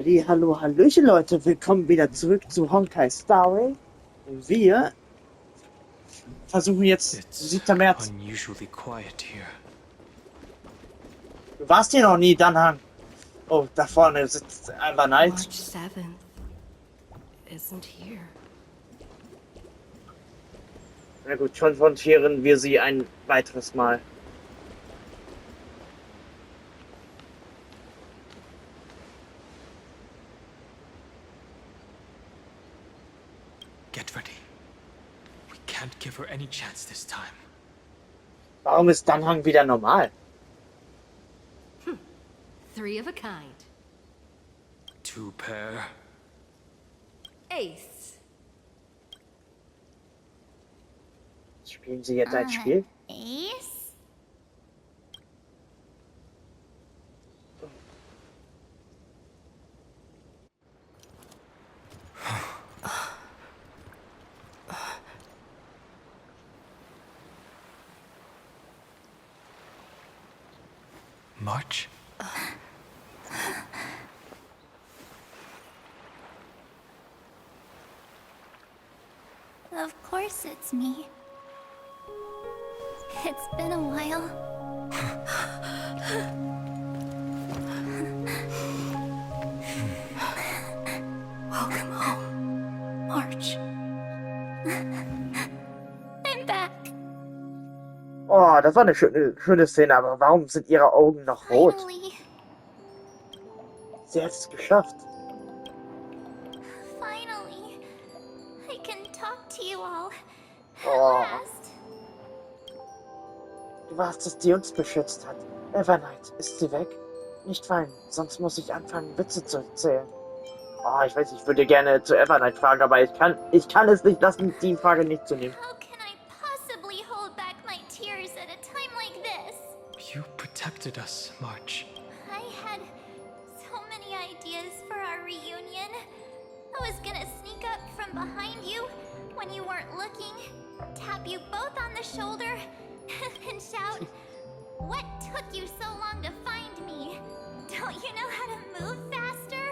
Hallo, hallöchen Leute, willkommen wieder zurück zu Honkai Story. Wir versuchen jetzt 7. März. Unusually quiet here. Du warst hier noch nie, Danhang. Oh, da vorne sitzt einfach Night. March 7th isn't here. Na gut, konfrontieren wir sie ein weiteres Mal. Get ready. We can't give her any chance this time. Warum ist Danhang wieder normal? 3 of a kind. 2 pair. Ace. Spielen sie jetzt ein Spiel? Ace? March? Of course it's me. It's been a while. Welcome home, March. I'm back. Oh, das war eine schöne Szene, aber warum sind ihre Augen noch rot? Finally. Sie hat es geschafft. Finally. I can talk to you all. Oh. At last. Du warst es, die uns beschützt hat. Evernight, ist sie weg? Nicht weinen, sonst muss ich anfangen, Witze zu erzählen. Oh, ich weiß, ich würde gerne zu Evernight fragen, aber ich kann es nicht lassen, die Frage nicht zu nehmen. How can I possibly hold back my tears at a time like this? You protected us, March. I had so many ideas for our reunion. I was gonna sneak up from behind you when you weren't looking, tap you both on the shoulder, and shout, "What took you so long to find me? Don't you know how to move faster?"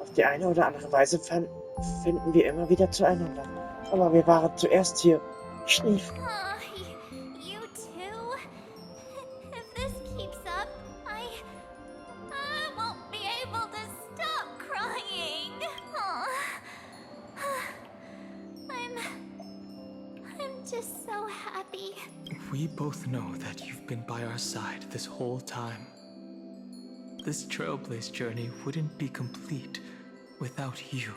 Auf die eine oder andere Weise finden wir immer wieder zueinander. Aber wir waren zuerst hier. Ich schlief. Oh, you too? If this keeps up, I won't be able to stop crying. I'm just so happy. We both know that you've been by our side this whole time. This Trailblaze journey wouldn't be complete without you.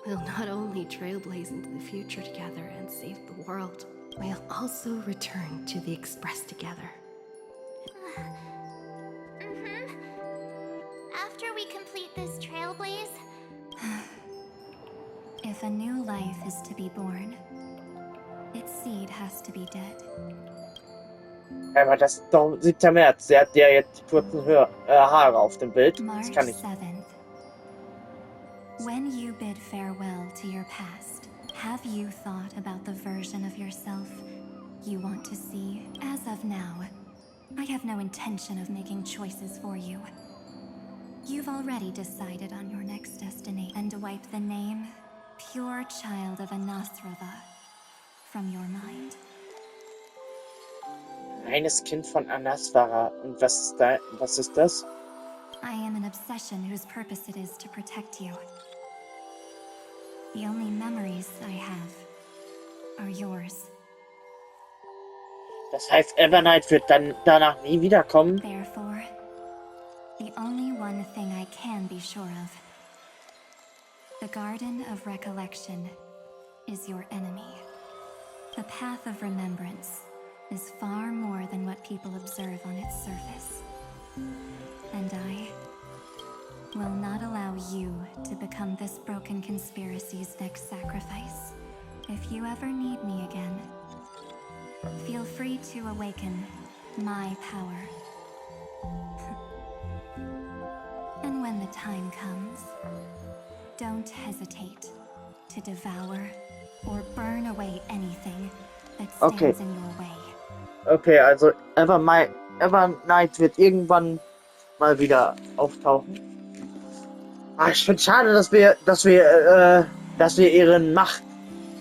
We'll not only trailblaze into the future together and save the world, we'll also return to the Express together. After we complete this trailblaze, if a new life is to be born, its seed has to be dead. Aber das ist doch 7. März. Sie hat ja jetzt die kurzen Haare auf dem Bild. Das March kann ich. 7th. When you bid farewell to your past, have you thought about the version of yourself you want to see? As of now, I have no intention of making choices for you. You've already decided on your next destination and wipe the name, pure child of Anasrava, from your mind. Eines Kind von Anasvara. Und was ist das? I am an obsession whose purpose it is to protect you. The only memories I have are yours. Das heißt, Evernight wird dann danach nie wiederkommen. Therefore, the only one thing I can be sure of, the Garden of Recollection is your enemy. The path of remembrance is far more than what people observe on its surface. And I will not allow you to become this broken conspiracy's next sacrifice. If you ever need me again, feel free to awaken my power. And when the time comes, don't hesitate to devour or burn away anything that stands in your way. Okay, also Evernight wird irgendwann mal wieder auftauchen. Ah, ich finde schade, dass wir ihren Macht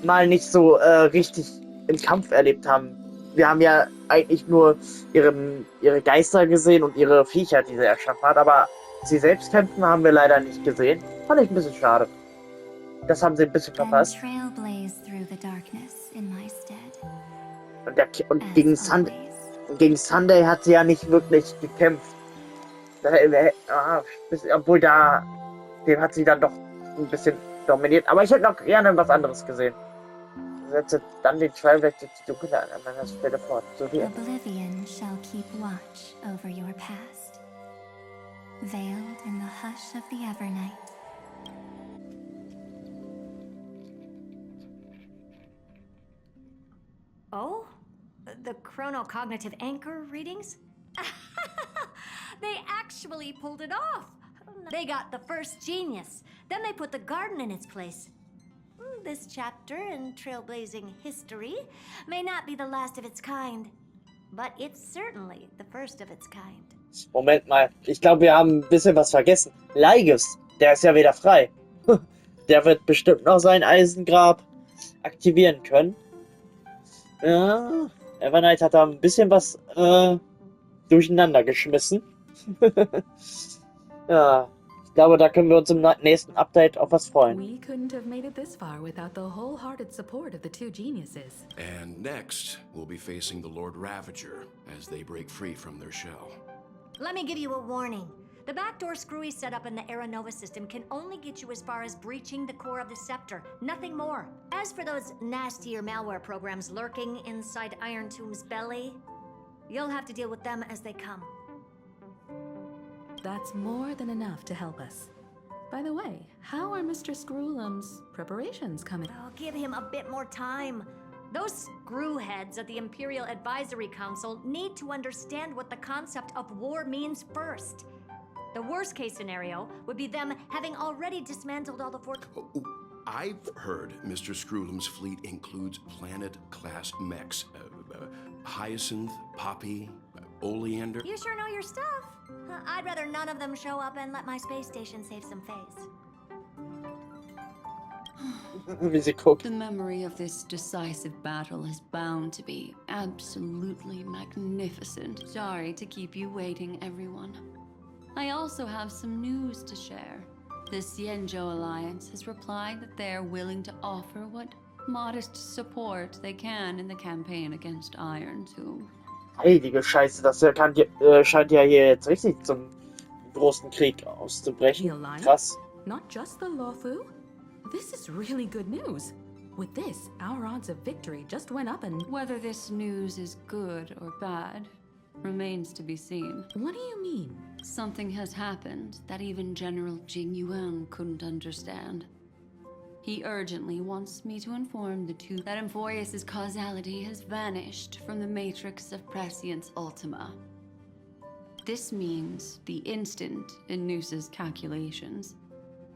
mal nicht so richtig im Kampf erlebt haben. Wir haben ja eigentlich nur ihre Geister gesehen und ihre Viecher, die sie erschaffen hat, aber sie selbst kämpfen haben wir leider nicht gesehen. Fand ich ein bisschen schade. Das haben sie ein bisschen Then verpasst. trailblaze through the darkness in my stead. Und As always. gegen Sunday hat sie ja nicht wirklich gekämpft. Obwohl dem hat sie dann doch ein bisschen dominiert. Aber ich hätte noch gerne was anderes gesehen. Setze dann den Schwallweg durch die Dunkelheit an meiner Stelle fort. So wie Oblivion shall keep watch over your past, veiled in the hush of the Evernight. Oh? The chronocognitive anchor readings? They actually pulled it off! They got the first genius. Then they put the garden in its place. This chapter in trailblazing history may not be the last of its kind, but it's certainly the first of its kind. Moment mal, ich glaube, wir haben ein bisschen was vergessen. Leiges, der ist ja wieder frei. Der wird bestimmt noch sein Eisengrab aktivieren können. Ja, Evernight hat da ein bisschen was durcheinander geschmissen. Ja, ich glaube, da können wir uns im nächsten Update auf was freuen. We couldn't have made it this far without the wholehearted support of the two geniuses. And next, we'll be facing the Lord Ravager as they break free from their shell. Let me give you a warning. The backdoor screwy setup in the Era Nova system can only get you as far as breaching the core of the scepter, nothing more. As for those nastier malware programs lurking inside Iron Tomb's belly, you'll have to deal with them as they come. That's more than enough to help us. By the way, how are Mr. Screwlum's preparations coming? Oh, give him a bit more time. Those screw heads at the Imperial Advisory Council need to understand what the concept of war means first. The worst case scenario would be them having already dismantled all the I've heard Mr. Screwlum's fleet includes planet-class mechs. Hyacinth, Poppy, Oleander. You sure know your stuff. I'd rather none of them show up and let my space station save some face. Wie sie guckt. The memory of this decisive battle is bound to be absolutely magnificent. Sorry to keep you waiting, everyone. I also have some news to share. The Xianzhou Alliance has replied that they are willing to offer what modest support they can in the campaign against Iron Tomb. Heilige Scheiße, das scheint ja hier jetzt richtig zum großen Krieg auszubrechen. The Alliance? Krass. Not just the Luofu? This is really good news. With this, our odds of victory just went up and... Whether this news is good or bad remains to be seen. What do you mean? Something has happened that even General Jing Yuan couldn't understand. He urgently wants me to inform the two that Amphoreus' causality has vanished from the matrix of Prescience Ultima. This means the instant in Noose's calculations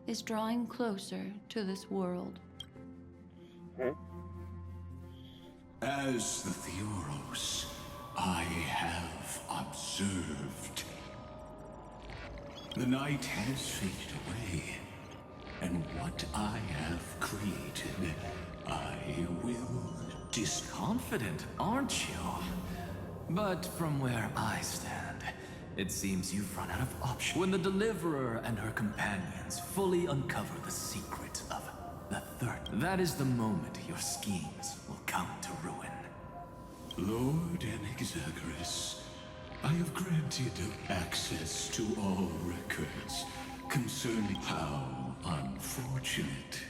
is drawing closer to this world. As the Theoros, I have observed. The night has faded away, and what I have created, I will Confident, aren't you? But from where I stand, it seems you've run out of options. When the Deliverer and her companions fully uncover the secret of the third, that is the moment your schemes will come to ruin. Lord Enexagris, I have granted access to all records concerning how unfortunate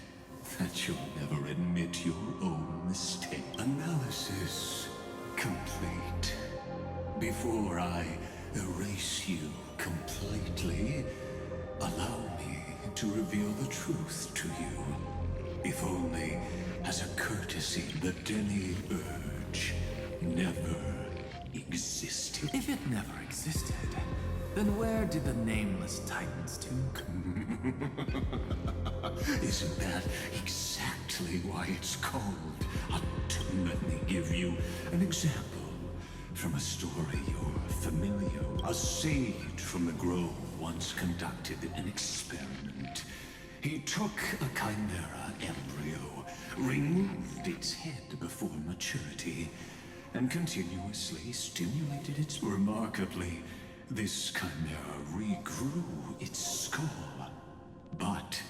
that you'll never admit your own mistake. Analysis complete. Before I erase you completely, allow me to reveal the truth to you. If only as a courtesy, the Denny urge never existed. If it never existed, then where did the nameless Titans tomb? Isn't that exactly why it's called a tomb? Let me give you an example. from a story you're familiar. A sage from the grove once conducted an experiment. He took a chimera embryo, removed its head before maturity, and continuously stimulated it. Remarkably, this chimera regrew its skull. But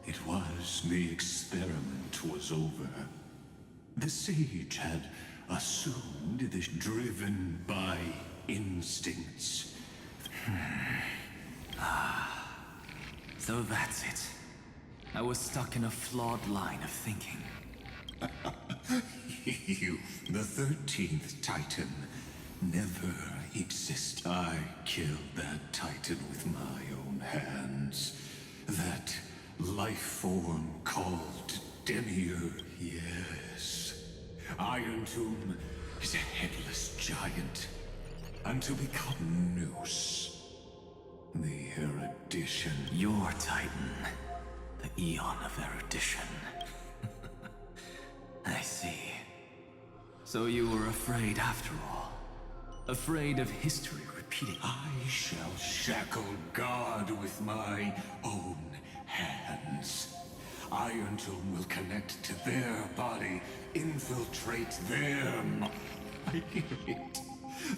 it was the experiment was over. The sage had assumed this, driven by instincts. So that's it. I was stuck in a flawed line of thinking. You, the 13th Titan, never exist. I killed that Titan with my own hands. That life form called Demiurge, yes. Iron Tomb is a headless giant. And to become Noose, the erudition. Your Titan. The Eon of Erudition. I see. So you were afraid after all. Afraid of history repeating. I shall shackle God with my own hands. Iron Tomb will connect to their body, infiltrate them. I hear it.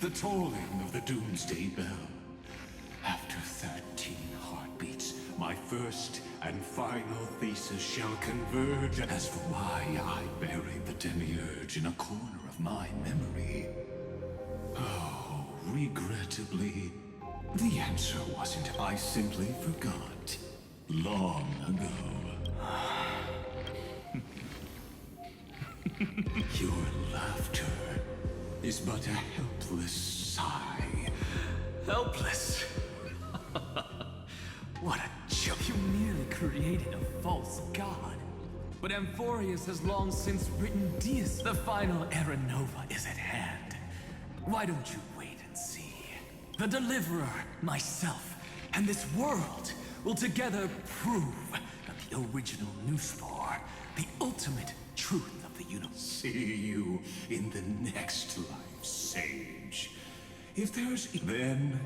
The tolling of the Doomsday Bell. After 13 heartbeats, my first and final thesis shall converge. As for why I buried the Demiurge in a corner of my memory, oh, regrettably, the answer wasn't. I simply forgot. Long ago. Your laughter is but a helpless sigh. Helpless? What a joke. You merely created a false god. But Amphoreus has long since written Deus. The final Era Nova is at hand. Why don't you wait and see? The Deliverer, myself, and this world will together prove that the original Nuspor, the ultimate truth of the universe. See you in the next life, Sage. If there's then,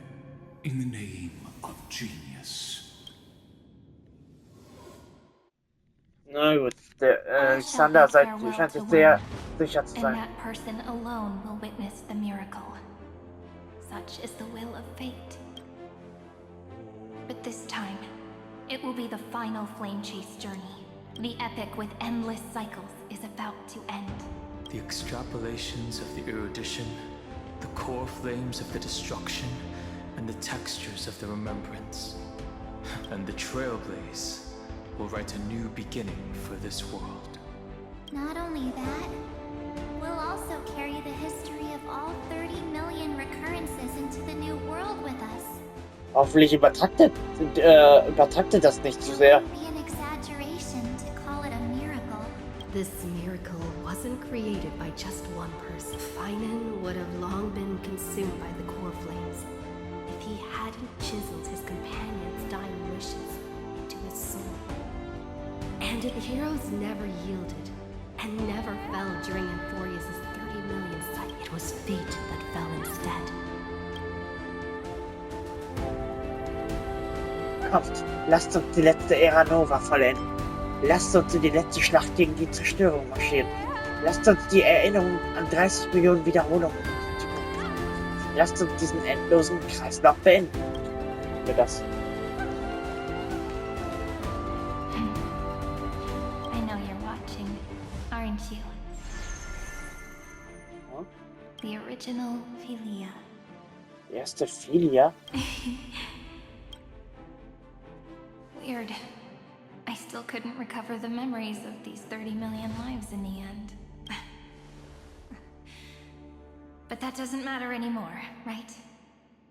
in the name of genius. Na gut, der Xander scheint sich sehr sicher zu And sein. that person alone will witness the miracle. Such is the will of fate. But this time, it will be the final flame chase journey. The epic with endless cycles is about to end. The extrapolations of the erudition, the core flames of the destruction, and the textures of the remembrance. And the Trailblaze will write a new beginning for this world. Not only that, we'll also carry the history of all 30 million recurrences into the new world with us. Hoffentlich übertraktet das nicht zu sehr. It would be an exaggeration to call it a miracle. This miracle wasn't created by just one person. Feinen would have long been consumed by the core flames if he hadn't chiseled his companion's dying wishes into his soul. And if heroes never yielded and never fell during Amphoreus' 30 million cycle, it was fate that fell instead. Kommt, lasst uns die letzte Ära Nova vollenden. Lasst uns in die letzte Schlacht gegen die Zerstörung marschieren. Lasst uns die Erinnerung an 30 Millionen Wiederholungen. Lasst uns diesen endlosen Kreislauf beenden. Für das. I know you're watching, aren't you? Huh? The original Philia. Die erste Philia? Weird. I still couldn't recover the memories of these 30 million lives in the end. But that doesn't matter anymore, right?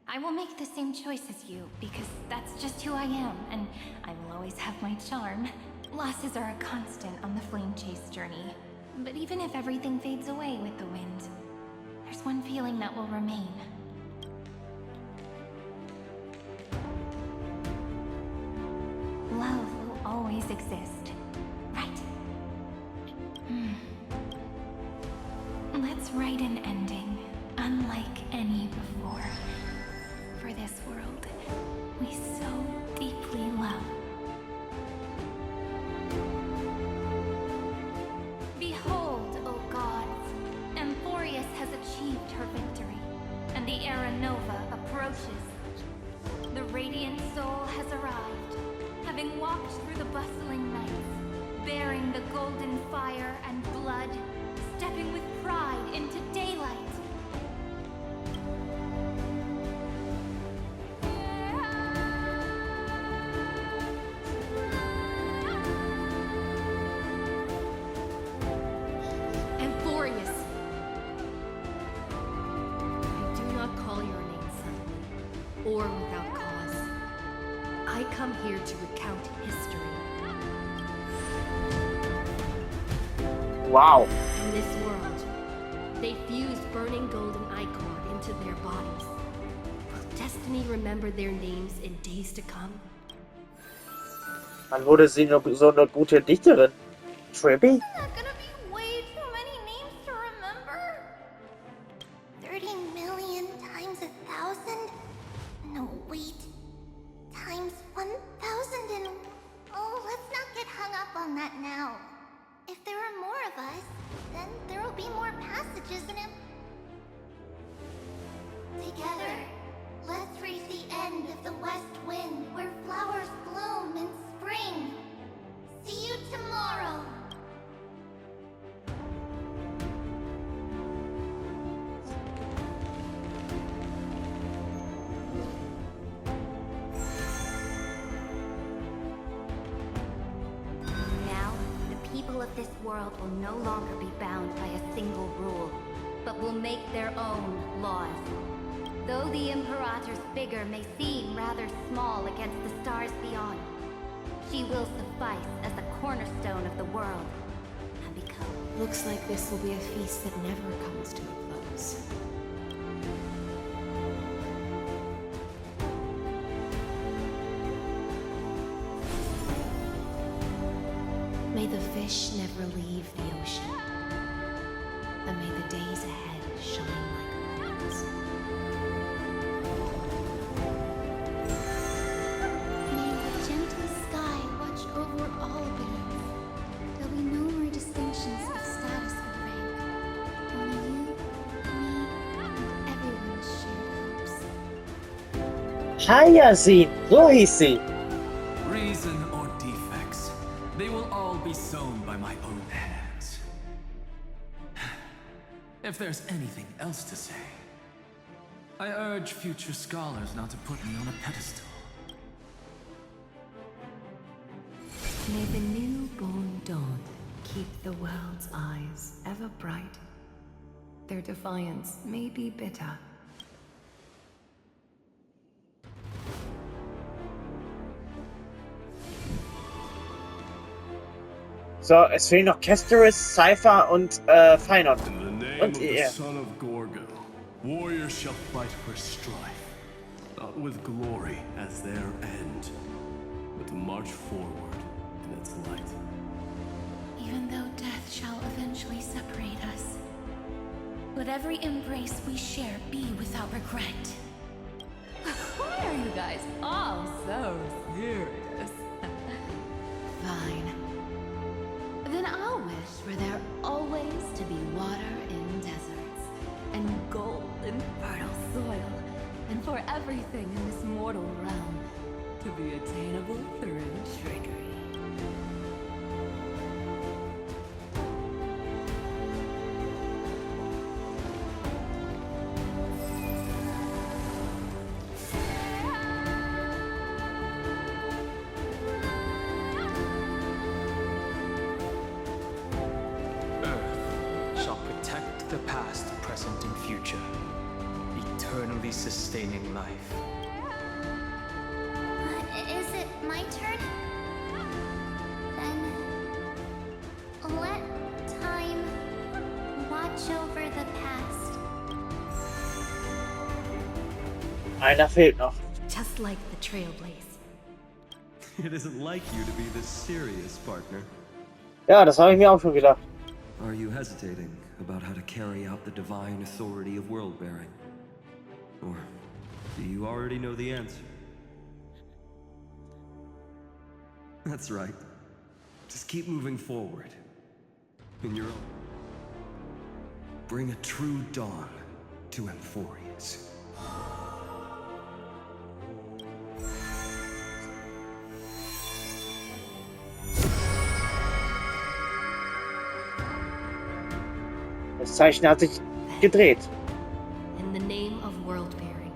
I will make the same choice as you, because that's just who I am, and I will always have my charm. Losses are a constant on the flame chase journey. But even if everything fades away with the wind, there's one feeling that will remain. Love will always exist, right? Let's write an ending, unlike unlike any before. For this world we so deeply love. Behold, O gods, Amphoreus has achieved her victory, and the Era Nova approaches. The radiant soul has arrived, having walked through the bustling nights, bearing the golden fire and blood, stepping with pride into daylight. Amphoreus! I do not call your name suddenly, or without cause. I come here to recount history. Wow. In this world, they fused burning golden ichor into their bodies. Will destiny remember their names in days to come? Wann wurde sie noch so eine gute Dichterin? Trippy? Isn't that gonna be way too many names to remember? 30 million times 1,000? No, wait. Times 1,000 and... Oh, let's not get hung up on that now. If there are more of us, then there will be more passages in him. Together, let's reach the end of the west wind where flowers bloom in spring. See you tomorrow. Now, the people of this world will no longer be bound by a single rule, but will make their own laws. Though the Imperator's figure may seem rather small against the stars beyond, she will suffice as the cornerstone of the world and become... Looks like this will be a feast that never comes to a close. May the fish never leave the ocean, and may the days ahead shine like moons. May the gentle sky watch over all beings. There'll be no more distinctions of status or rank. Only you, me, and everyone's shared hopes. Hayasin, so hieß sie. Reason or defects, they will all be sown by my own hands. If there's anything else to say, I urge future scholars not to put me on a pedestal. May the newborn dawn keep the world's eyes ever bright. Their defiance may be bitter. So, es fehlen noch Casterus, Cypher und Feyenoord. In the name Und of the ihr. son of Gorgo, warriors shall fight for strife, not with glory as their end, but to march forward in its light. Even though death shall eventually separate us, let every embrace we share be without regret. Why are you guys all so serious? Fine. Then I'll wish for there always to be water in deserts, and gold in fertile soil, and for everything in this mortal realm to be attainable through trickery. Earth shall protect the past, present, and future, eternally sustaining life. Is it my turn? Then let time watch over the past. Einer fehlt noch. Just like the Trailblaze. It isn't like you to be this serious, partner. Ja, das habe ich mir auch schon gedacht. Are you hesitating about how to carry out the divine authority of world-bearing? Or do you already know the answer? That's right. Just keep moving forward. In your own. Bring a true dawn to Amphoreus. Das Zeichen hat sich gedreht. In the name of world-bearing,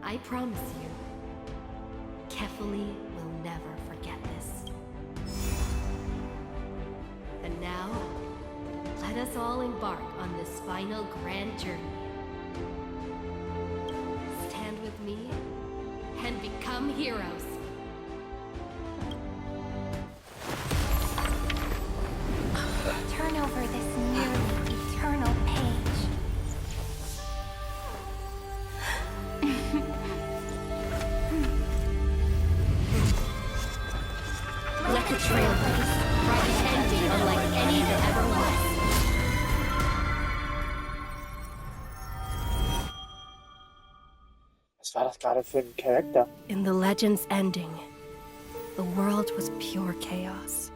I promise you, Kefali will never forget this. And now, let us all embark on this final grand journey. Stand with me and become heroes. Turn over this nearly eternal page. Let the trail write an ending unlike any that ever was. Was war das gerade für ein Charakter? In the legend's ending, the world was pure chaos.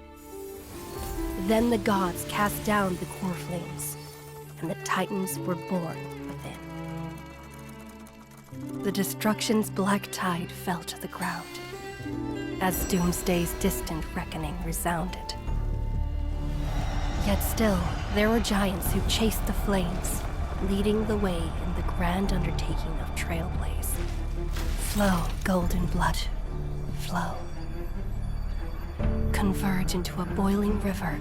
Then the gods cast down the core flames, and the titans were born within. The destruction's black tide fell to the ground, as Doomsday's distant reckoning resounded. Yet still, there were giants who chased the flames, leading the way in the grand undertaking of Trailblaze. Flow, golden blood, flow. Converge into a boiling river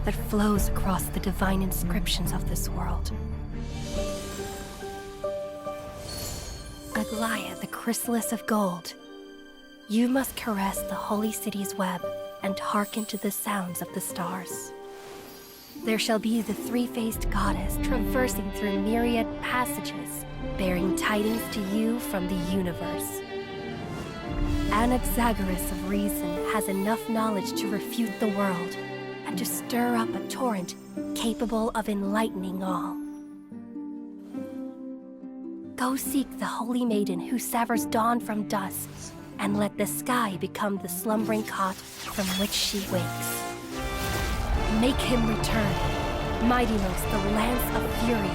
that flows across the divine inscriptions of this world. Aglaia, the chrysalis of gold, you must caress the holy city's web and hearken to the sounds of the stars. There shall be the three-faced goddess traversing through myriad passages, bearing tidings to you from the universe. Anaxagoras of reason has enough knowledge to refute the world and to stir up a torrent capable of enlightening all. Go seek the holy maiden who severs dawn from dusk, and let the sky become the slumbering cot from which she wakes. Make him return. Mightymost, the lance of fury,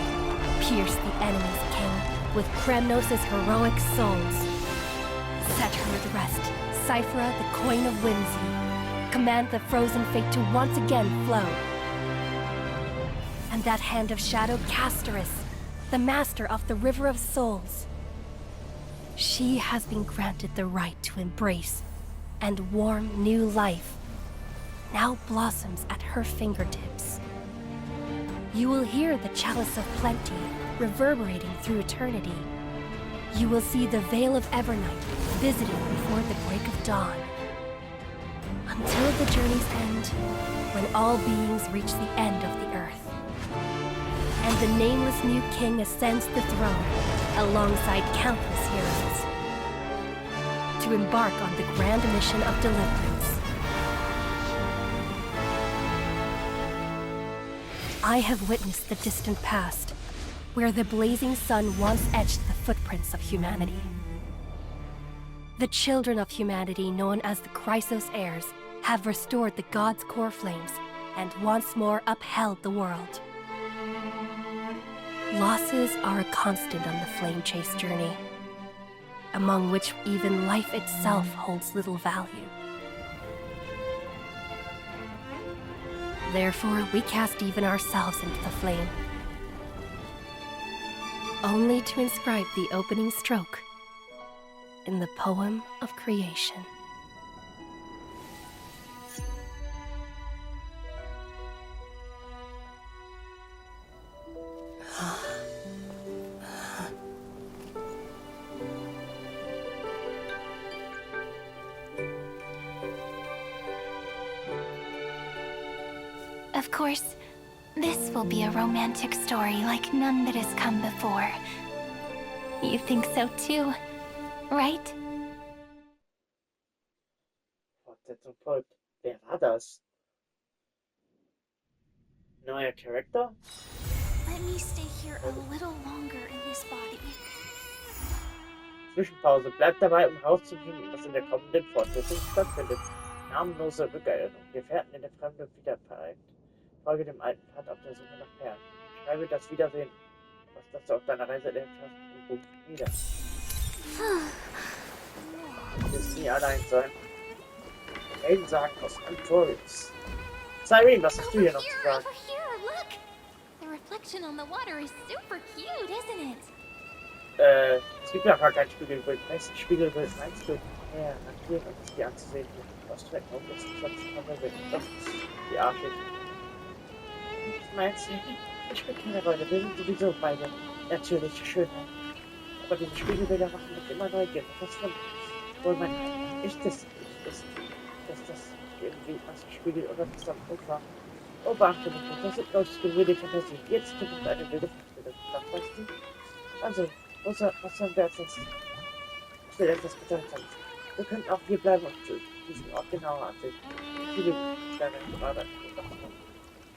pierce the enemy's king with Kremnos' heroic souls. Set her at rest, Cyphera, the coin of whimsy. Command the frozen fate to once again flow. And that hand of shadow, Castoris, the master of the River of Souls. She has been granted the right to embrace and warm new life. Now blossoms at her fingertips. You will hear the chalice of plenty reverberating through eternity. You will see the Veil of Evernight visiting before the break of dawn. Until the journey's end, when all beings reach the end of the earth. And the nameless new king ascends the throne alongside countless heroes. To embark on the grand mission of deliverance. I have witnessed the distant past, where the blazing sun once etched the footprints of humanity. The children of humanity, known as the Kreislauf heirs, have restored the gods' core flames and once more upheld the world. Losses are a constant on the flame chase journey, among which even life itself holds little value. Therefore, we cast even ourselves into the flame, only to inscribe the opening stroke in the poem of creation. Of course, this will be a romantic story like none that has come before. You think so too, right? Wer war das? Neuer Charakter? Let me stay here a little longer in this body. Zwischenpause. Bleibt dabei, um herauszufinden, was in der kommenden Fortsetzung stattfindet. Namenlose Rückerinnerung. Gefährten in der Fremde wieder vereint. Folge dem alten Pfad auf der Suche nach Perlen. Schreibe das Wiedersehen, was das du auf deiner Reise erlebt hast, im Buch nieder. Du wirst nie allein sein. Helden sagen aus Amphoreus. Cyrene, was hast du hier noch zu sagen? Over here, look! The reflection on the water is super cute, isn't it? Es gibt ja gar kein Spiegelbild. Welches Spiegelbild meinst du? Ja, natürlich ist die anzusehen. Aus Strecken um das Platz doch die Arschig. Was meinst du? Ich spiele keine Rolle. Wir sind sowieso beide natürliche Schönheit. Aber diese Spiegelbilder machen mich immer neugierig. Was von wohl mein echtes Ich ist, dass das irgendwie was spiegelt oder das am Ufer. Oh, beachte mich nicht. Das sind lustige wilde Fantasie. Jetzt gibt es eine wilde Fantasie. Weißt du? Also, was sollen wir als nächstes? Ich will etwas Bedeutsames. Wir könnten auch hier bleiben und diesen Ort genauer ansehen. Viele kleine Arbeiten.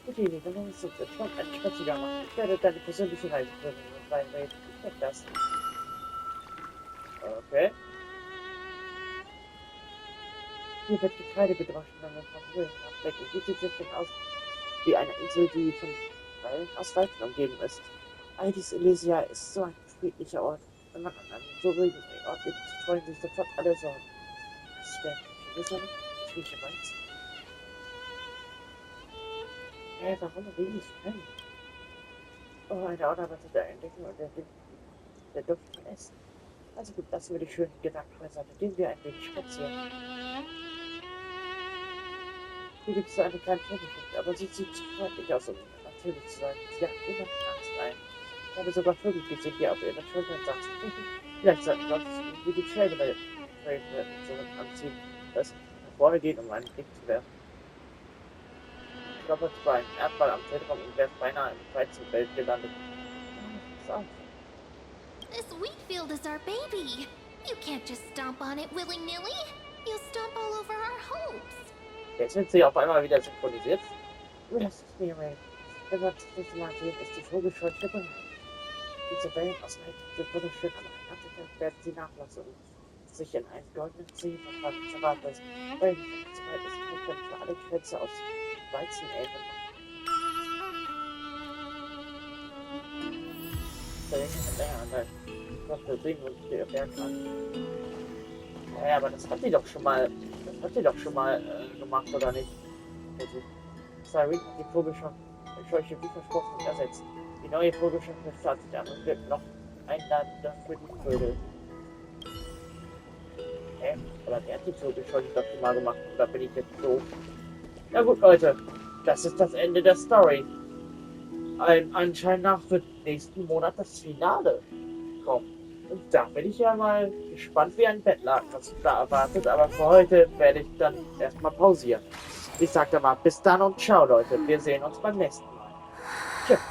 Gute Idee, dann lass uns jetzt schon einen Spaziergang machen. Ich werde deine persönliche Reise führen und reinreden. Ich denke das. Okay. Hier wird Getreide gedroschen, wenn wir von Höhlen abdecken. Wie sieht es denn aus? Wie eine Insel, die von Wellen aus Weiten umgeben ist. Aedis Elysia ist so ein friedlicher Ort. Wenn man an einem so ruhigen Ort lebt, freuen sich sofort alle Sorgen. Was ist der Sonne? Ich rieche Weizen. Warum rede ich Können? Oh, eine unerwartete Entdeckung und der Duft von Essen. Also gut, lassen wir die schönen Gedanken beiseite. Gehen wir ein wenig spazieren. Hier gibt es eine kleine Vogelgeschichte, aber sie sieht zu freundlich aus, um natürlich zu sein. Sie hat immer Angst ein. Ich habe sogar Vögel gesehen, die auf ihren Schultern saßen. Vielleicht sollten wir uns wie die Trailwelt anziehen, das vorgehen, um einen Blick zu werfen. Ich glaube, es war ein Erdball am Feldraum und wäre beinahe im Weizenfeld gelandet. Pass auf. This wheat field is our baby. You can't just stomp on it willy-nilly. You'll stomp all over our hopes. Jetzt sind sie auf einmal wieder synchronisiert. Lass es mir reden. Wenn wir das nächste Mal sehen, ist die Vogelscheu bereit. Diese Wellen aus dem wunderschön am Atlantik werden sie nachlassen und sich in einen goldenen See verwandeln. Zerwandelt. Weil soweit es nicht dann für alle Kränze aus Weizenähren machen. Der Ring hat länger an der Flotte singen und der Berg an. Ja, aber das hat die doch schon mal. Das hat die doch schon mal gemacht, oder nicht? Also, Cyrene hat die Vogelscheu wie versprochen ersetzt. Die neue Vogelscheu startet sich an und wird noch einladender für die Vögel. Aber wer hat die Vogelscheu doch schon mal gemacht? Oder bin ich jetzt doof? Na gut, Leute. Das ist das Ende der Story. Allem Anschein nach wird nächsten Monat das Finale kommen. Und da bin ich ja mal gespannt wie ein Bettlaken, was da erwartet. Aber für heute werde ich dann erstmal pausieren. Ich sage da mal bis dann und ciao, Leute. Wir sehen uns beim nächsten Mal.